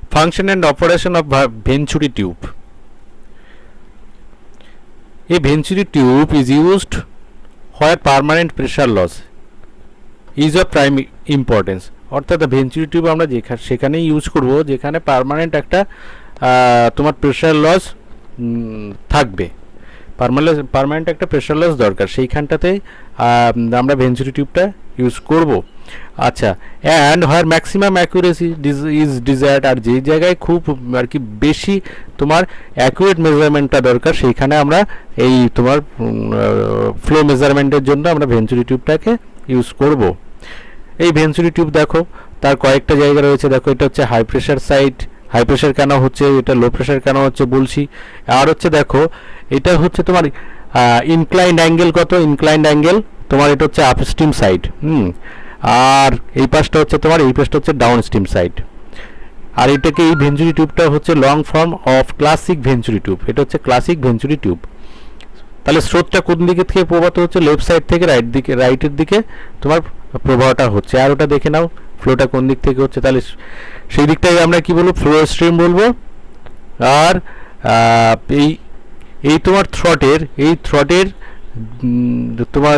Function and operation of Venturi tube. A Venturi tube is used where permanent pressure loss is of prime importance. অর্থাৎ venturi tube আমরা সেখানেই use করব যেখানে permanent একটা তোমার pressure loss থাকবে, permanent একটা প্রেশার লস দরকার, সেইখানটাতে আমরা ভেঞ্চুরি টিউবটা ইউজ করব। আচ্ছা, and where maximum accuracy is desired, আর যেই জায়গায় খুব আর কি বেশি তোমার অ্যাকুরেট মেজারমেন্টটা দরকার সেইখানে আমরা এই তোমার ফ্লো মেজারমেন্টের জন্য আমরা ভেঞ্চুরি টিউবটাকে ইউজ করব। এই ভেঞ্চুরি টিউব দেখো তার কয়েকটা জায়গা রয়েছে, দেখো এটা হচ্ছে high pressure side, high pressure কেন হচ্ছে, এটা লো প্রেশার কেন হচ্ছে বলছি। আর হচ্ছে দেখো এটা হচ্ছে তোমার ইনক্লাইন্ড অ্যাঙ্গেল কত, ইনক্লাইন্ড অ্যাঙ্গেল তোমার এটা হচ্ছে আপস্ট্রিম সাইড, আর এই পাশটা হচ্ছে তোমার, এই পাশটা হচ্ছে ডাউন স্ট্রিম সাইড। আর এটাকে এই ভেঞ্চুরি টিউবটা হচ্ছে long form of classic venturi tube, এটা হচ্ছে ক্লাসিক ভেঞ্চুরি টিউব। তাহলে স্রোতটা কোন দিকে থেকে প্রবাহিত হচ্ছে, লেফট সাইড থেকে রাইটের দিকে তোমার প্রবাহটা হচ্ছে। আর ওটা দেখে নাও ফ্লোটা কোন দিক থেকে হচ্ছে, তাহলে সেই দিকটাকে আমরা কি বলবো, ফ্লো স্ট্রিম বলবো। আর এই তোমার থ্রটের তোমার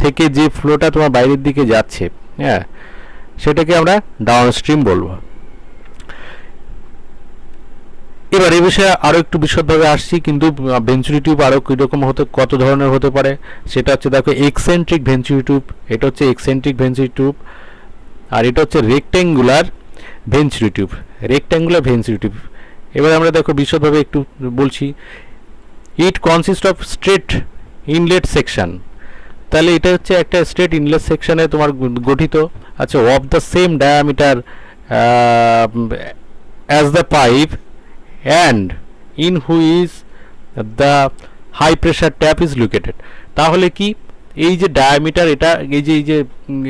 থেকে যে ফ্লোটা তোমার বাইরের দিকে যাচ্ছে, হ্যাঁ, সেটাকে আমরা ডাউন স্ট্রিম বলবো। এবার এই বিষয়ে আরও একটু বিশদভাবে আসছি, কিন্তু ভেঞ্চুরি টিউব আরও কীরকম কত ধরনের হতে পারে সেটা হচ্ছে দেখো এক্সেন্ট্রিক ভেঞ্চুরি টিউব, এটা হচ্ছে এক্সেন্ট্রিক ভেঞ্চুরি টিউব। আর এটা হচ্ছে rectangular venturi tube, rectangular venturi tube. এবার আমরা দেখো বিশদভাবে একটু বলছি। ইট consist of straight inlet section, তাহলে এটা হচ্ছে একটা স্ট্রেট ইনলেট সেকশনে তোমার গঠিত। আচ্ছা, of the same diameter as the pipe and in which the high pressure tap is located। তাহলে কি এই যে ডায়ামিটার, এটা এই যে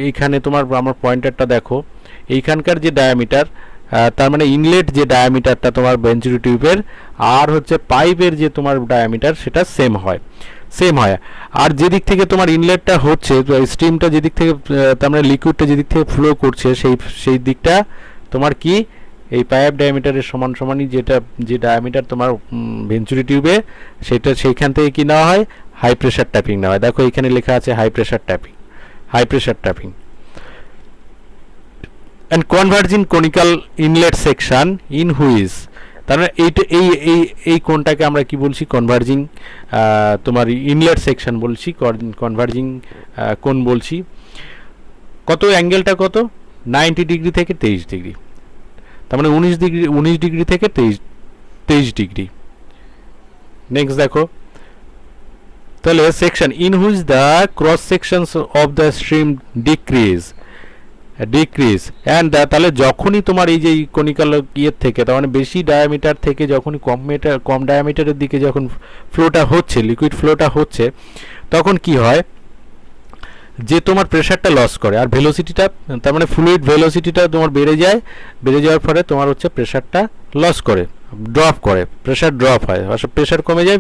এইখানে তোমার আমার পয়েন্টারটা দেখো, এইখানকার যে ডায়ামিটার, তার মানে ইনলেট যে ডায়ামিটারটা তোমার ভেঞ্চুরি টিউবের আর হচ্ছে পাইপের যে তোমার ডায়ামিটার সেটা সেম হয়। আর যেদিক থেকে তোমার ইনলেটটা হচ্ছে, স্টিমটা যেদিক থেকে তার মানে লিকুইডটা যেদিক থেকে ফ্লো করছে সেই দিকটা তোমার কি এই পাইপ ডায়ামিটারের সমানই যে ডায়ামিটার তোমার ভেঞ্চুরি টিউবে সেইখান থেকে কি নেওয়া হয়, হাই প্রেশার ট্যাপিং নেওয়া হয়। দেখো এখানে লেখা আছে high pressure tapping. And converging conical inlet section in which, তার মানে এই কোনটাকে আমরা কি বলছি, কনভার্জিং তোমার ইনলেট সেকশন বলছি, কনভার্জিং কোন বলছি। কত অ্যাঙ্গেলটা কত, 90 ডিগ্রি থেকে 23 ডিগ্রি, তার মানে 19 ডিগ্রি থেকে 23 ডিগ্রি। নেক্সট দেখো, তাহলে section in which the cross sections of the stream decrease and তাহলে যখনই তোমার এই যে কনিক্যাল ইয়ের থেকে, তার মানে বেশি ডায়ামিটার থেকে যখনই কম ডায়ামিটারের দিকে যখন ফ্লোটা হচ্ছে, লিকুইড ফ্লোটা হচ্ছে, তখন কি হয় যে তোমার প্রেশারটা লস করে আর ভেলোসিটিটা, তার মানে ফ্লুইড ভেলোসিটিটা তোমার বেড়ে যাওয়ার ফলে তোমার হচ্ছে প্রেশারটা লস করে, ড্রপ করে, প্রেশার ড্রপ হয়, অর্থাৎ প্রেশার কমে যায়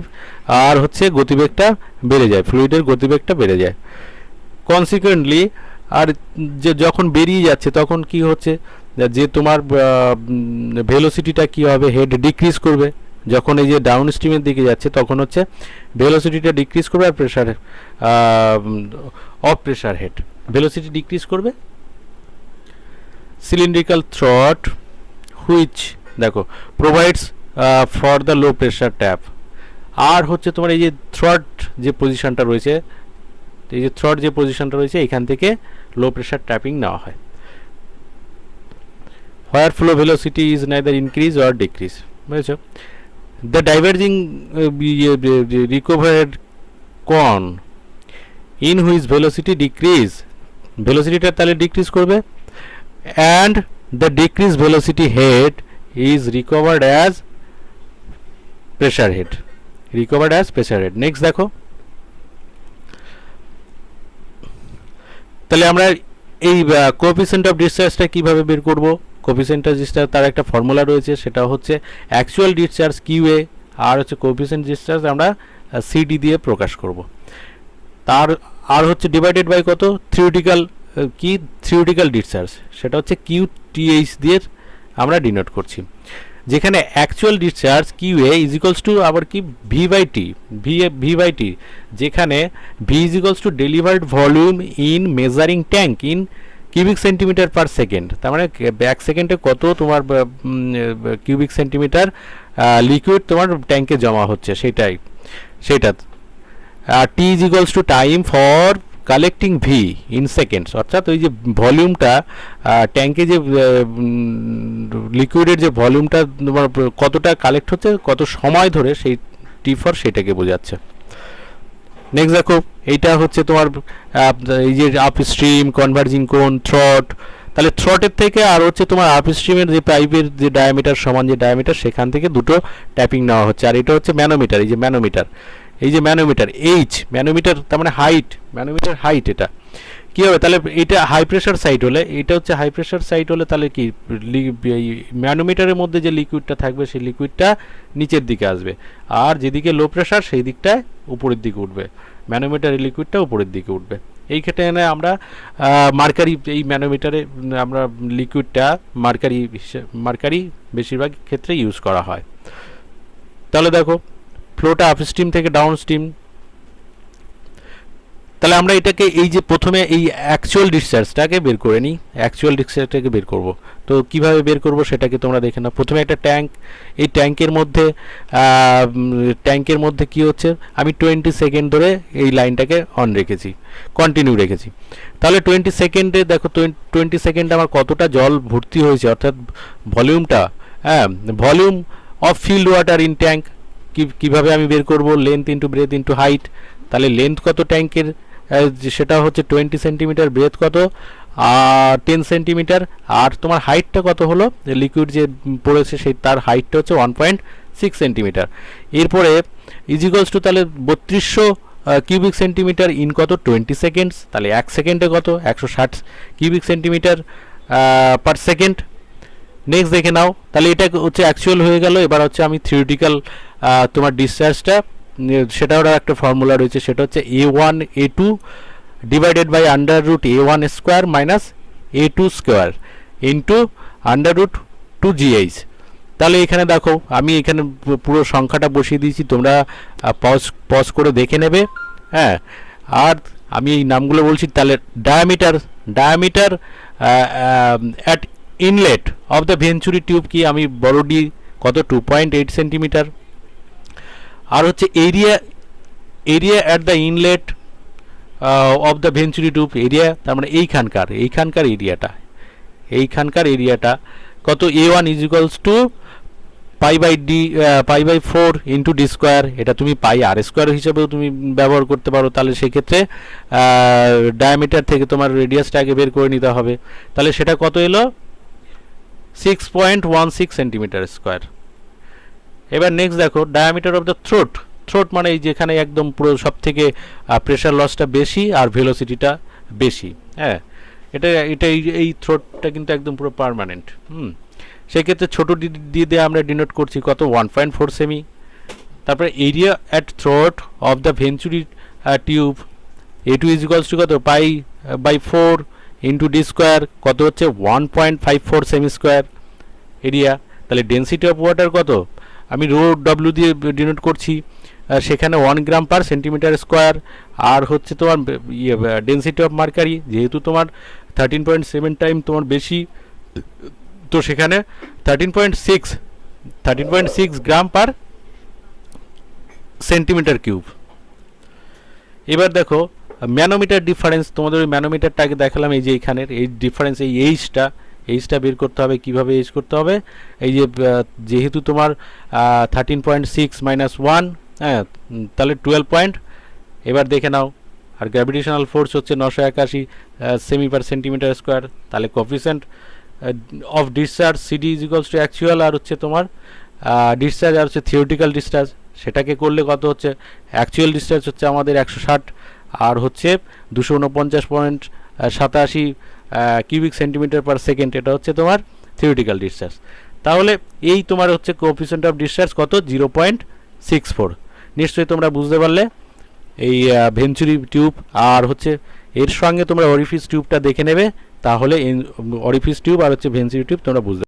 আর হচ্ছে গতিবেগটা বেড়ে যায়, ফ্লুইডের গতিবেগটা বেড়ে যায়। কনসিকুয়েন্টলি আর যে যখন বেরিয়ে যাচ্ছে তখন কি হচ্ছে, যে তোমার ভেলোসিটিটা কি হবে, হেড ডিক্রিজ করবে। যখন এই যে ডাউন স্ট্রিমের দিকে যাচ্ছে তখন হচ্ছে ভেলোসিটিটা ডিক্রিজ করবে আর প্রেশার হেড ভেলোসিটি ডিক্রিজ করবে। সিলিন্ড্রিক্যাল থ্রট হুইচ দেখো provides for the low pressure tap. আর হচ্ছে তোমার এই যে থ্রট যে পজিশনটা রয়েছে, এখান থেকে লো প্রেশার ট্যাপিং নেওয়া হয়। Where flow velocity is neither increase or decrease, বুঝেছো। The diverging recovered cone in which velocity decrease, ভেলোসিটিটা তাহলে ডিক্রিজ করবে, and the decrease velocity head is recovered as pressure head. Next দেখো, তাহলে আমরা এই কোএফিসিয়েন্ট অফ ডিসচার্জটা কীভাবে বের করব। কোএফিসিয়েন্ট অফ ডিসচার্জ তার একটা ফর্মুলা রয়েছে, সেটা হচ্ছে অ্যাকচুয়াল ডিসচার্জ কিউএ আর হচ্ছে কোএফিসিয়েন্ট ডিসচার্জ আমরা সিডি দিয়ে প্রকাশ করব। আর হচ্ছে ডিভাইডেড বাই কত, থিওরিটিক্যাল ডিসচার্জ, সেটা হচ্ছে টিএইচ দিয়ে আমরা ডিনোট করছি, যেখানে actual discharge Q A is equals to আবার কি V by T, V by T, যেখানে V is equals to delivered volume in measuring tank in cubic centimetre per second. তার মানে এক সেকেন্ডে কত তোমার কিউবিক সেন্টিমিটার লিকুইড তোমার ট্যাঙ্কে জমা হচ্ছে সেটা। আর T is equals to time for collecting V in seconds, অর্থাৎ ওই যে ভলিউমটা ট্যাঙ্কে যে লিকুইডের যে ভলিউমটা তোমার কতটা কালেক্ট হচ্ছে কত সময় ধরে, সেই টি ফর সেটাকে বোঝাচ্ছে। নেক্সট দেখো, এইটা হচ্ছে তোমার এই যে আপ স্ট্রিম, কনভার্জিং কোন, থ্রট। তাহলে থ্রটের থেকে আর হচ্ছে তোমার আপ স্ট্রিমের যে পাইপের যে ডায়ামিটার সমান যে ডায়ামিটার, সেখান থেকে দুটো ট্যাপিং নেওয়া হচ্ছে। আর এটা হচ্ছে ম্যানোমিটার, এই যে ম্যানোমিটার এইচ, ম্যানোমিটার তার মানে হাইট, ম্যানোমিটার হাইট। এটা কী হবে তাহলে, এটা হাই প্রেশার সাইট হলে, এটা হচ্ছে হাই প্রেশার সাইট হলে তাহলে কি ম্যানোমিটারের মধ্যে যে লিকুইডটা থাকবে সেই লিকুইডটা নিচের দিকে আসবে, আর যেদিকে লো প্রেশার সেই দিকটায় উপরের দিকে উঠবে, ম্যানোমিটারের লিকুইডটা উপরের দিকে উঠবে। এই ক্ষেত্রে আমরা মার্কারি, এই ম্যানোমিটারে আমরা লিকুইডটা মার্কারি বেশিরভাগ ক্ষেত্রে ইউজ করা হয়। তাহলে দেখো ফ্লোটা আপস্ট্রিম থেকে ডাউনস্ট্রিম। তাহলে আমরা এটাকে এই যে প্রথমে এই অ্যাকচুয়াল ডিসচার্জটাকে বের করে নিই, অ্যাকচুয়াল ডিসচার্জটাকে বের করব। তো কিভাবে বের করব সেটাকে তোমরা দেখে নাও। প্রথমে একটা ট্যাঙ্ক, এই ট্যাঙ্কের মধ্যে কি হচ্ছে, আমি 20 সেকেন্ড ধরে এই লাইনটাকে অন রেখেছি, কন্টিনিউ রেখেছি। তাহলে 20 সেকেন্ডে দেখো 20 সেকেন্ডে আমার কতটা জল ভর্তি হয়েছে, অর্থাৎ ভলিউমটা, volume of filled water in tank. কীভাবে আমি বের করব, length into breadth into height. তাহলে লেন্থ কত ট্যাঙ্কের, সেটা হচ্ছে 20 সেন্টিমিটার, ব্রেথ কত 10 সেন্টিমিটার, আর তোমার হাইটটা কত হলো, লিকুইড যে পড়েছে সেই তার হাইটটা হচ্ছে 1.6 সেন্টিমিটার। এরপরে ইজিকলস টু তাহলে 3200 কিউবিক সেন্টিমিটার ইন কত 20 সেকেন্ডস। তাহলে এক সেকেন্ডে কত 160 cubic centimetre per second. Next দেখে নাও, তাহলে এটা হচ্ছে অ্যাকচুয়াল হয়ে গেল। এবার হচ্ছে আমি থিওরিটিক্যাল তোমার ডিসচার্জটা, সেটারও একটা ফর্মুলা রয়েছে, সেটা হচ্ছে A1 A2 divided by √A1 square minus A2 square into √2GH। তাহলে এখানে দেখো আমি এখানে পুরো সংখ্যাটা বসিয়ে দিয়েছি, তোমরা পজ করে দেখে নেবে। হ্যাঁ, আর আমি এই নামগুলো বলছি। তাহলে diameter at inlet of the venturi tube কি, আমি বড় ডি কত 2.8 সেন্টিমিটার। আর হচ্ছে area at the inlet of the venturi tube, area তার মানে এইখানকার এরিয়াটা কত, A1 is equals to π/4 into D square. এটা তুমি πr স্কোয়ার হিসেবেও তুমি ব্যবহার করতে পারো। তাহলে সেক্ষেত্রে ডায়ামিটার থেকে তোমার রেডিয়াসটা আগে বের করে নিতে হবে। তাহলে সেটা কত এলো 6.16 সেন্টিমিটার স্কোয়ার। এবার নেক্সট দেখো ডায়ামিটার অফ দ্য থ্রোট মানে এই যেখানে একদম পুরো সব থেকে প্রেশার লসটা বেশি আর ভেলোসিটিটা বেশি। হ্যাঁ, এটা এই থ্রোটটা কিন্তু একদম পুরো পার্মানেন্ট। সেক্ষেত্রে ছোটো দিয়ে আমরা ডিনোট করছি কত 1.4 সেমি। তারপরে area at throat of the venturi tube A2 is equals two কত π/4 ইন্টু ডি স্কোয়ার, কত হচ্ছে 1.54 সেমি স্কোয়ার এরিয়া। তাহলে ডেন্সিটি অফ ওয়াটার কত, আমি ρW দিয়ে ডিনোট করছি, সেখানে 1 গ্রাম পার সেন্টিমিটার স্কোয়ার। আর হচ্ছে তোমার ডেন্সিটি অফ মার্কারি, যেহেতু তোমার 13.7 টাইম তোমার বেশি, তো সেখানে 13.6 গ্রাম পার সেন্টিমিটার কিউব। এবার দেখো ম্যানোমিটার ডিফারেন্স, তোমাদের ওই ম্যানোমিটারটা আগে দেখালাম, এই যে এখানের এই ডিফারেন্স, এই এইচটা বের করতে হবে। কিভাবে এইচ করতে হবে, এই যে যেহেতু তোমার 13.6 মাইনাস 1, হ্যাঁ তাহলে 12 পয়েন্ট। এবার দেখে নাও, আর গ্র্যাভিটেশনাল ফোর্স হচ্ছে 981 সেমি পার সেন্টিমিটার স্কোয়ার। তাহলে coefficient of discharge CD is equals to actual, আর হচ্ছে তোমার ডিসচার্জ আর হচ্ছে থিওরিটিক্যাল ডিসচার্জ, সেটাকে করলে কত হচ্ছে, অ্যাকচুয়াল ডিসচার্জ হচ্ছে আমাদের 160 আর হচ্ছে 249.87 কিউবিক সেন্টিমিটার পার সেকেন্ড, এটা হচ্ছে তোমার থিওরিটিক্যাল ডিসচার্জ। তাহলে এই তোমার হচ্ছে কোএফিসিয়েন্ট অফ ডিসচার্জ কত 0.64। নিশ্চয়ই তোমরা বুঝতে পারলে এই ভেঞ্চুরি টিউব, আর হচ্ছে এর সঙ্গে তোমরা অরিফিস টিউবটা দেখে নেবে তাহলে অরিফিস টিউব আর হচ্ছে ভেন্সিলি টিউব তোমরা বুঝতে